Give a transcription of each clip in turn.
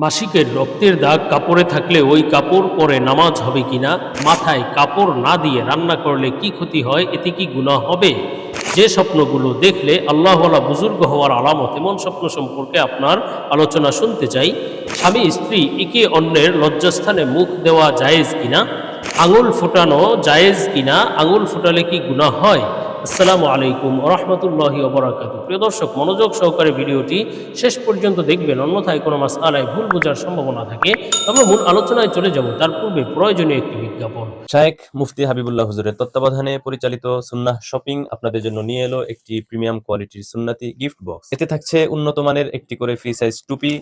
মাসিকের রক্তের দাগ কাপড়ে থাকলে ওই কাপড় পরে নামাজ হবে কিনা, মাথায় কাপড় না দিয়ে রান্না করলে কি ক্ষতি হয়, এতে কি গুনাহ হবে, যে স্বপ্নগুলো দেখলে আল্লাহওয়ালা বুজুর্গ হওয়ার আলামত, এমন স্বপ্ন সম্পর্কে আপনার আলোচনা শুনতে চাই। স্বামী স্ত্রী একে অন্যের লজ্জাস্থানে মুখ দেওয়া জায়েজ কিনা, আঙুল ফোটানো জায়েজ কিনা, আঙুল ফোটালে কি গুনাহ হয়। আসসালামু আলাইকুম রহমতুল্লাহি ওবরাকাতু। প্রিয় দর্শক, মনোযোগ সহকারে ভিডিওটি শেষ পর্যন্ত দেখবেন, অন্যথায় কোনো মাসআলায় ভুল বোঝার সম্ভাবনা থাকে। আমরা মূল আলোচনায় চলে যাব, তার পূর্বে প্রয়োজনীয় একটি বিজ্ঞাপন। শায়েখ মুফতি হাবিবুল্লাহ হুজুরের তত্ত্বাবধানে পরিচালিত সুন্নাহ শপিং আপনাদের জন্য নিয়ে এলো একটি প্রিমিয়াম কোয়ালিটির সুন্নাতি গিফট বক্স। এতে থাকছে উন্নত মানের একটি করে ফ্রি সাইজ টুপি,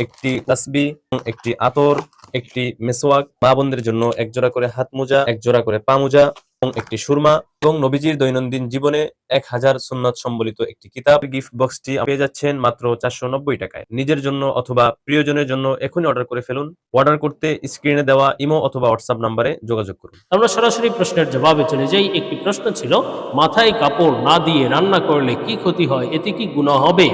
একটি তাসবিহ, একটি আতর, একটি মেসওয়াক, মা বোনদের জন্য এক জোড়া করে হাত মোজা, এক জোড়া করে পা মোজা এবং একটি সুরমা এবং নবীজির দৈনন্দিন জীবনে 1000 সুন্নাত সম্বলিত একটি কিতাব। গিফট বক্সটি পেয়ে যাচ্ছেন মাত্র 490 টাকায়। নিজের জন্য অথবা প্রিয়জনের জন্য এখনই অর্ডার করে ফেলুন। অর্ডার করতে স্ক্রিনে দেওয়া ইমো অথবা হোয়াটসঅ্যাপ নম্বরে যোগাযোগ করুন। আমরা সরাসরি প্রশ্নের জবাবে চলে যাই। একটি প্রশ্ন ছিল, মাথায় কাপড় না দিয়ে রান্না করলে কি ক্ষতি হয়, এতে কি গুনাহ হবে।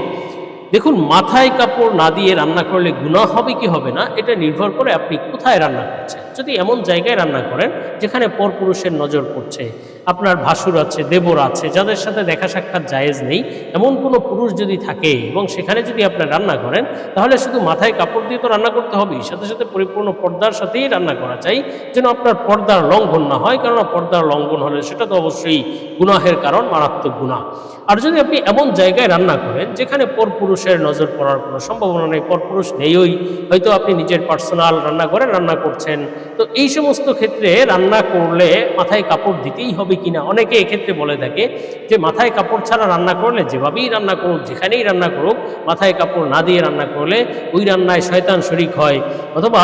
দেখুন, মাথায় কাপড় না দিয়ে রান্না করলে গুনাহ হবে কি হবে না, এটা নির্ভর করে আপনি কোথায় রান্না করছেন। যদি এমন জায়গায় রান্না করেন যেখানে পরপুরুষের নজর পড়ছে, আপনার ভাসুর আছে, দেবর আছে, যাদের সাথে দেখা সাক্ষাৎ জায়েজ নেই, এমন কোনো পুরুষ যদি থাকে এবং সেখানে যদি আপনার রান্না করেন, তাহলে শুধু মাথায় কাপড় দিয়ে তো রান্না করতে হবেই, সাথে সাথে পরিপূর্ণ পর্দার সাথেই রান্না করা চাই, যেন আপনার পর্দার লঙ্ঘন না হয়। কেননা পর্দার লঙ্ঘন হলে সেটা তো অবশ্যই গুনাহের কারণ, মারাত্মক গুনাহ। আর যদি আপনি এমন জায়গায় রান্না করেন যেখানে পরপুরুষের নজর পড়ার কোনো সম্ভাবনা নেই, পরপুরুষ নেইই, হয়তো আপনি নিজের পার্সোনাল রান্না করে রান্না করছেন, তো এই সমস্ত ক্ষেত্রে রান্না করলে মাথায় কাপড় দিতেই হবে কিনা। অনেকে এক্ষেত্রে বলে থাকে যে মাথায় কাপড় ছাড়া রান্না করলে, যেভাবেই রান্না করুক, যেখানেই রান্না করুক, মাথায় কাপড় না দিয়ে রান্না করলে ওই রান্নায় শয়তান শরিক হয়, অথবা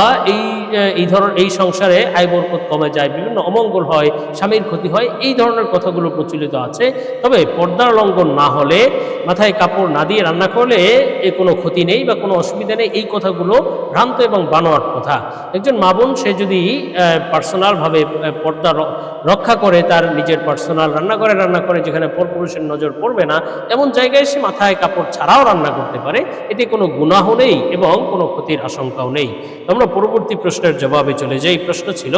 এই সংসারে আয় বরকত কমে যায়, বিভিন্ন অমঙ্গল হয়, স্বামীর ক্ষতি হয়, এই ধরনের কথাগুলো প্রচলিত আছে। তবে পর্দার লঙ্ঘন না হলে, মাথায় কাপড় না দিয়ে রান্না করলে কোনো ক্ষতি নেই বা কোনো অসুবিধা নেই, এই কথাগুলো ভ্রান্ত এবং বানোয়াট কথা। একজন মা বোন সে যদি পার্সোনালভাবে পর্দা রক্ষা করে, তার নিজের পার্সোনাল রান্না করে যেখানে পরপুরুষের নজর পড়বে না, এমন জায়গায় সে মাথায় কাপড় ছাড়াও রান্না করতে পারে, এতে কোনো গুনাহ নেই এবং কোনো ক্ষতির আশঙ্কাও নেই। আমরা পরবর্তী প্রশ্নের জবাবে চলে যাই। প্রশ্ন ছিল,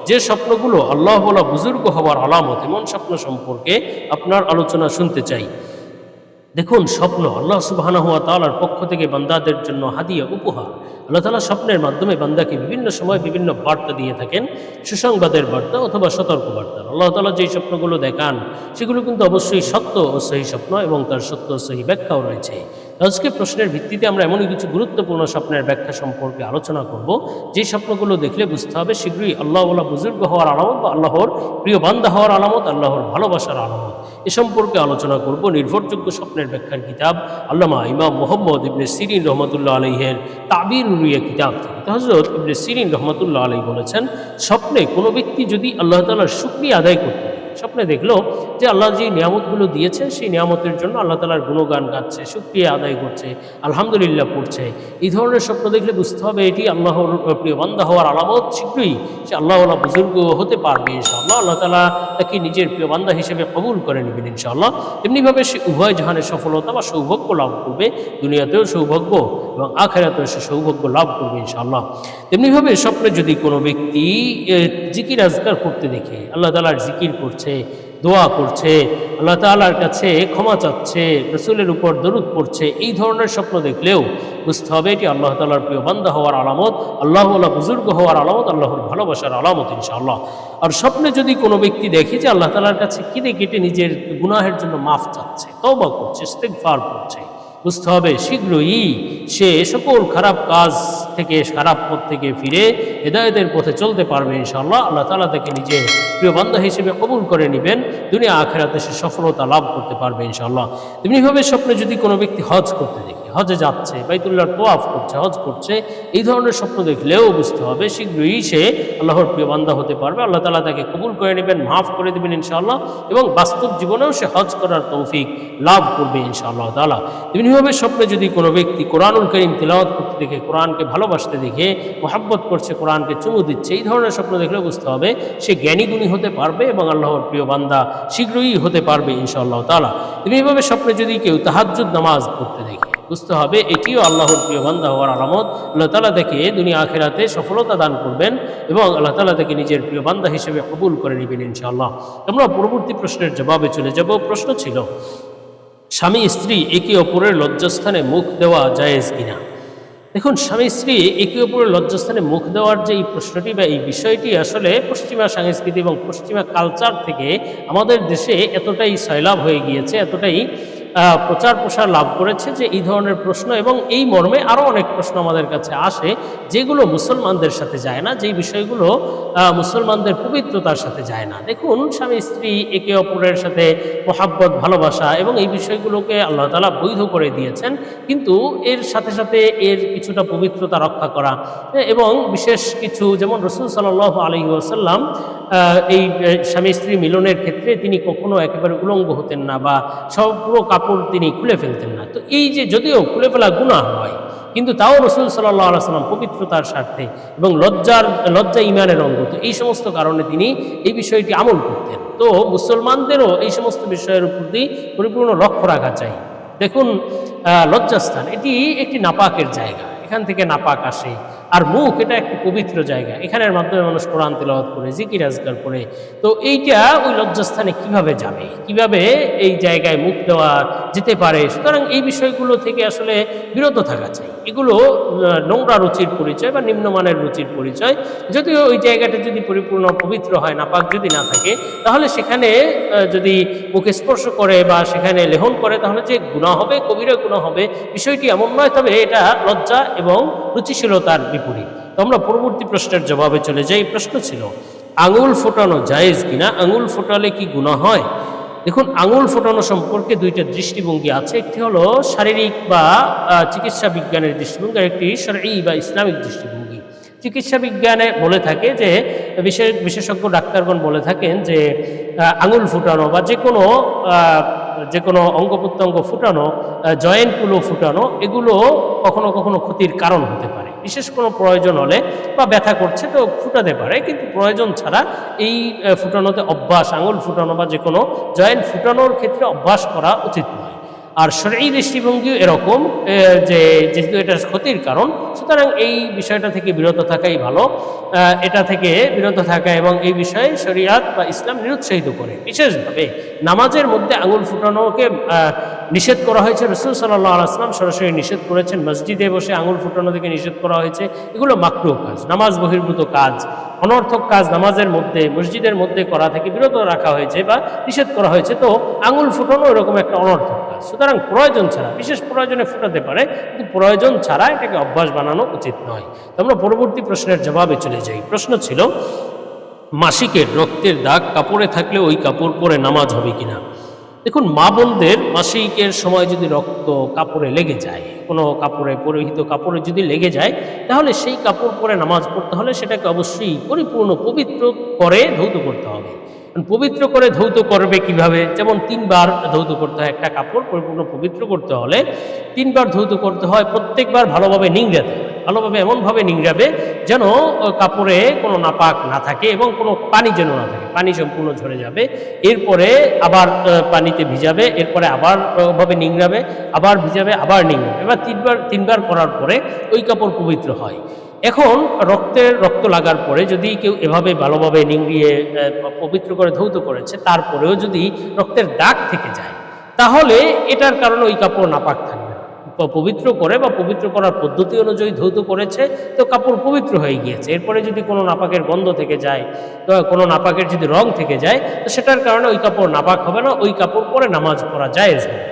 যে স্বপ্নগুলো আল্লাহ ওয়ালা বুজুর্গ হওয়ার আলামত, এমন স্বপ্ন সম্পর্কে আপনার আলোচনা শুনতে চাই। দেখুন, স্বপ্ন আল্লাহ সুবহানাহু ওয়া তাআলার পক্ষ থেকে বান্দাদের জন্য হাদিয়া, উপহার। আল্লাহ তাআলা স্বপ্নের মাধ্যমে বান্দাকে বিভিন্ন সময় বিভিন্ন বার্তা দিয়ে থাকেন, সুসংবাদের বার্তা অথবা সতর্ক বার্তা। আল্লাহ তাআলা যেই স্বপ্নগুলো দেখান সেগুলো কিন্তু অবশ্যই সত্য ও সহি স্বপ্ন, এবং তার সত্য ও সহি ব্যাখ্যাও রয়েছে। আজকে প্রশ্নের ভিত্তিতে আমরা এমনই কিছু গুরুত্বপূর্ণ স্বপ্নের ব্যাখ্যা সম্পর্কে আলোচনা করব, যে স্বপ্নগুলো দেখলে বুঝতে হবে শীঘ্রই আল্লাহ ওয়ালা বুজুর্গ হওয়ার আলামত বা আল্লাহর প্রিয় বান্দা হওয়ার আলামত, আল্লাহর ভালোবাসার আলামত। এ সম্পর্কে আলোচনা করব নির্ভরযোগ্য স্বপ্নের ব্যাখ্যার কিতাব আল্লামা ইমাম মুহাম্মদ ইবনে সিরিন রহমতুল্লাহ আলাইহের তাবির রুইয়া কিতাব থেকে। হযরত ইবনে সিরিন রহমতুল্লাহ আলাইহি বলেছেন, স্বপ্নে কোনো ব্যক্তি যদি আল্লাহ তাআলার শুকরিয়া আদায় করতে, স্বপ্নে দেখলো যে আল্লাহ যে নিয়ামতগুলো দিয়েছেন সেই নিয়ামতের জন্য আল্লাহ তাআলার গুণগান গাচ্ছে, শুকরিয়া আদায় করছে, আলহামদুলিল্লাহ পড়ছে, এই ধরনের স্বপ্ন দেখলে বুঝতে হবে এটি আল্লাহর প্রিয় বান্দা হওয়ার আলামত। শীঘ্রই সে আল্লাহ ওয়ালা বুজুর্গ হতে পারবে ইনশাআল্লাহ। আল্লাহ তাআলা তাকে নিজের প্রিয় বান্দা হিসেবে কবুল করে নেবেন ইনশাআল্লাহ। তেমনিভাবে সে উভয় জাহানের সফলতা বা সৌভাগ্য লাভ করবে, দুনিয়াতেও সৌভাগ্য এবং আখিরাতেও সে সৌভাগ্য লাভ করবে ইনশাআল্লাহ। তেমনিভাবে স্বপ্নে যদি কোনো ব্যক্তি জিকির আজকার করতে দেখে, আল্লাহ তাআলার জিকির করছে, দোয়া করছে, আল্লাহ তাআলার কাছে ক্ষমা চাচ্ছে, রাসূলের উপর দরুদ পড়ছে, এই ধরনের স্বপ্ন দেখলেও বুঝতে হবে এটি আল্লাহ তাআলার প্রিয় বান্দা হওয়ার আলামত, আল্লাহ ওয়ালা বুজুর্গ হওয়ার আলামত, আল্লাহর ভালোবাসার আলামত ইনশাআল্লাহ। আর স্বপ্নে যদি কোনো ব্যক্তি দেখে যে আল্লাহ তাআলার কাছে কেঁদে কেটে নিজের গুনাহের জন্য মাফ চাচ্ছে, তওবা করছে, ইস্তিগফার করছে, বুঝতে হবে শীঘ্রই সে সকল খারাপ কাজ থেকে, খারাপ পথ থেকে ফিরে হেদায়েতের পথে চলতে পারবে ইনশাআল্লাহ। আল্লাহ তাআলা তাকে নিজের প্রিয় বান্দা হিসেবে কবুল করে নেবেন, দুনিয়া আখিরাতে সে সফলতা লাভ করতে পারবে ইনশাআল্লাহ। তেমনিভাবে স্বপ্নে যদি কোনো ব্যক্তি হজ করতে দেখে, হজে যাচ্ছে, বাইতুল্লাহর তাওয়াফ করছে, হজ করছে, এই ধরনের স্বপ্ন দেখলেও বুঝতে হবে শীঘ্রই সে আল্লাহর প্রিয় বান্দা হতে পারবে, আল্লাহ তাআলা তাকে কবুল করে নেবেন, মাফ করে দেবেন ইনশাআল্লাহ, এবং বাস্তব জীবনেও সে হজ করার তৌফিক লাভ করবে ইনশাআল্লাহ তাআলা। তেমনিভাবে স্বপ্নে যদি কোনো ব্যক্তি কোরআনুল কারীম তিলাওয়াত করতে দেখে, কোরআনকে ভালোবাসতে দেখে, মহব্বত করছে, কোরআনকে চুমু দিচ্ছে, এই ধরনের স্বপ্ন দেখলে বুঝতে হবে সে জ্ঞানী গুণী হতে পারবে এবং আল্লাহর প্রিয় বান্দা শীঘ্রই হতে পারবে ইনশাআল্লাহ তাআলা। তেমনিভাবে স্বপ্নে যদি কেউ তাহাজ্জুদ নামাজ পড়তে দেখে, বুঝতে হবে এটিও আল্লাহর প্রিয় বান্দা হওয়ার আলামত। আল্লাহ তাআলা তাকে দুনিয়া আখিরাতে সফলতা দান করবেন এবং আল্লাহ তাআলা তাকে নিজের প্রিয় বান্দা হিসেবে কবুল করে নেবেন ইনশাআল্লাহ। আমরা পরবর্তী প্রশ্নের জবাবে চলে যাব। প্রশ্ন ছিল, স্বামী স্ত্রী একে অপরের লজ্জাস্থানে মুখ দেওয়া জায়েজ কিনা? দেখুন, স্বামী স্ত্রী একে অপরের লজ্জাস্থানে মুখ দেওয়ার যে এই প্রশ্নটি বা এই বিষয়টি আসলে পশ্চিমা সংস্কৃতি এবং পশ্চিমা কালচার থেকে আমাদের দেশে এতটাই সয়লাভ হয়ে গিয়েছে, এতটাই প্রচার প্রসার লাভ করেছে যে এই ধরনের প্রশ্ন এবং এই মর্মে আরও অনেক প্রশ্ন আমাদের কাছে আসে যেগুলো মুসলমানদের সাথে যায় না, যেই বিষয়গুলো মুসলমানদের পবিত্রতার সাথে যায় না। দেখুন, স্বামী স্ত্রী একে অপরের সাথে মহাব্বত, ভালোবাসা এবং এই বিষয়গুলোকে আল্লাহ তাআলা বৈধ করে দিয়েছেন, কিন্তু এর সাথে সাথে এর কিছুটা পবিত্রতা রক্ষা করা এবং বিশেষ কিছু, যেমন রাসূল সাল্লাল্লাহু আলাইহি ওয়াসাল্লাম এই স্বামী স্ত্রী মিলনের ক্ষেত্রে তিনি কখনো একেবারে উলঙ্গ হতেন না বা পুরো কাপড় তিনি খুলে ফেলতেন না। তো এই যে যদিও খুলে ফেলা গুনাহ হয়, কিন্তু তাও রাসূল সাল্লাল্লাহু আলাইহি ওয়াসাল্লাম পবিত্রতার স্বার্থে এবং লজ্জা ঈমানের অঙ্গ, তো এই সমস্ত কারণে তিনি এই বিষয়টি আমল করতেন। তো মুসলমানদেরও এই সমস্ত বিষয়ের প্রতি পরিপূর্ণ লক্ষ্য রাখা চাই। দেখুন, লজ্জাস্থান এটি একটি নাপাকের জায়গা, এখান থেকে নাপাক আসে। আর মুখ এটা একটি পবিত্র জায়গা, এখানের মাধ্যমে মানুষ কোরআন তেলাওয়াত করে, জিকির আজকার করে। তো এইটা ওই লজ্জাস্থানে কিভাবে যাবে, কিভাবে এই জায়গায় মুখ দেওয়া যেতে পারে? সুতরাং এই বিষয়গুলো থেকে আসলে বিরত থাকা চাই। এগুলো নোংরা রুচির পরিচয় বা নিম্নমানের রুচির পরিচয়। যদিও ওই জায়গাটা যদি পরিপূর্ণ পবিত্র হয়, নাপাক যদি না থাকে, তাহলে সেখানে যদি মুখে স্পর্শ করে বা সেখানে লেহন করে, তাহলে যে গুনাহ হবে, কবিরা গুনাহ হবে, বিষয়টি এমন নয়। তবে এটা লজ্জা এবং রুচিশীলতার বিপরীত। তো আমরা পরবর্তী প্রশ্নের জবাবে চলে যাই। প্রশ্ন ছিল, আঙুল ফোটানো জায়েজ কিনা? আঙুল ফোটালে কি গুনাহ হয়? দেখুন, আঙুল ফোটানো সম্পর্কে দুইটা দৃষ্টিভঙ্গি আছে। একটি হলো শারীরিক বা চিকিৎসা বিজ্ঞানের দৃষ্টিভঙ্গি, আর একটি শরঈ বা ইসলামিক দৃষ্টিভঙ্গি। চিকিৎসা বিজ্ঞানে বলে থাকে যে, বিশেষজ্ঞ ডাক্তারগণ বলে থাকেন যে আঙুল ফুটানো বা যে কোনো অঙ্গ প্রত্যঙ্গ ফুটানো, জয়েন্টগুলো ফুটানো, এগুলো কখনো কখনো ক্ষতির কারণ হতে পারে। বিশেষ কোনো প্রয়োজন হলে বা ব্যথা করছে তো ফুটাতে পারে, কিন্তু প্রয়োজন ছাড়া এই ফুটানোতে অভ্যাস, আঙুল ফুটানো বা যে কোনো জয়েন্ট ফুটানোর ক্ষেত্রে অভ্যাস করা উচিত নয়। আর শরঈ দৃষ্টিভঙ্গিও এরকম যে যেহেতু এটা ক্ষতির কারণ, সুতরাং এই বিষয়টা থেকে বিরত থাকাই ভালো। এটা থেকে বিরত থাকা এবং এই বিষয়ে শরিয়াত বা ইসলাম নিরুৎসাহিত করে। বিশেষভাবে নামাজের মধ্যে আঙুল ফুটানোকে নিষেধ করা হয়েছে। রাসূল সাল্লাল্লাহু আলাইহি ওয়াসাল্লাম সরাসরি নিষেধ করেছেন। মসজিদে বসে আঙুল ফুটানো থেকে নিষেধ করা হয়েছে। এগুলো মাকরুহ কাজ, নামাজ বহির্ভূত কাজ, অনর্থক কাজ নামাজের মধ্যে, মসজিদের মধ্যে করা থেকে বিরত রাখা হয়েছে বা নিষেধ করা হয়েছে। তো আঙুল ফুটানো এরকম একটা অনর্থক কাজ, সুতরাং প্রয়োজন ছাড়া, বিশেষ প্রয়োজনে ফুটাতে পারে, কিন্তু প্রয়োজন ছাড়া এটাকে অভ্যাস বানানো উচিত নয়। তো আমরা পরবর্তী প্রশ্নের জবাবে চলে যাই। প্রশ্ন ছিল, মাসিকের রক্তের দাগ কাপড়ে থাকলে ওই কাপড় পরে নামাজ হবে কিনা? দেখুন, মা বোনদের মাসিকের সময় যদি রক্ত কাপড়ে লেগে যায়, কোনো কাপড়ে, পরিহিত কাপড়ে যদি লেগে যায়, তাহলে সেই কাপড় পরে নামাজ পড়তে হলে সেটাকে অবশ্যই পরিপূর্ণ পবিত্র করে ধৌত করতে হবে। পবিত্র করে ধৌত করবে কিভাবে? যেমন 3 বার ধৌত করতে হয়। একটা কাপড় পরিপূর্ণ পবিত্র করতে হলে 3 বার ধৌত করতে হয়। প্রত্যেকবার ভালোভাবে নিংড়াতে হয়, ভালোভাবে এমনভাবে নিংড়াবে যেন কাপড়ে কোনো নাপাক না থাকে এবং কোনো পানি যেন না থাকে, পানি সম্পূর্ণ ঝরে যাবে। এরপরে আবার পানিতে ভিজাবে, এরপরে আবার ভাবে নিংড়াবে, আবার ভিজাবে, আবার নিংড়াবে। এবার 3 বার করার পরে ওই কাপড় পবিত্র হয়। এখন রক্ত লাগার পরে যদি কেউ এভাবে ভালোভাবে নিংড়িয়ে পবিত্র করে ধৌত করেছে, তারপরেও যদি রক্তের দাগ থেকে যায়, তাহলে এটার কারণে ওই কাপড় নাপাক থাকবে না। পবিত্র করে বা পবিত্র করার পদ্ধতি অনুযায়ী ধৌত করেছে, তো কাপড় পবিত্র হয়ে গিয়েছে। এরপরে যদি কোনো নাপাকের গন্ধ থেকে যায়, তো কোনো নাপাকের যদি রং থেকে যায়, তো সেটার কারণে ওই কাপড় নাপাক হবে না, ওই কাপড় পরে নামাজ পড়া জায়েজ হবে।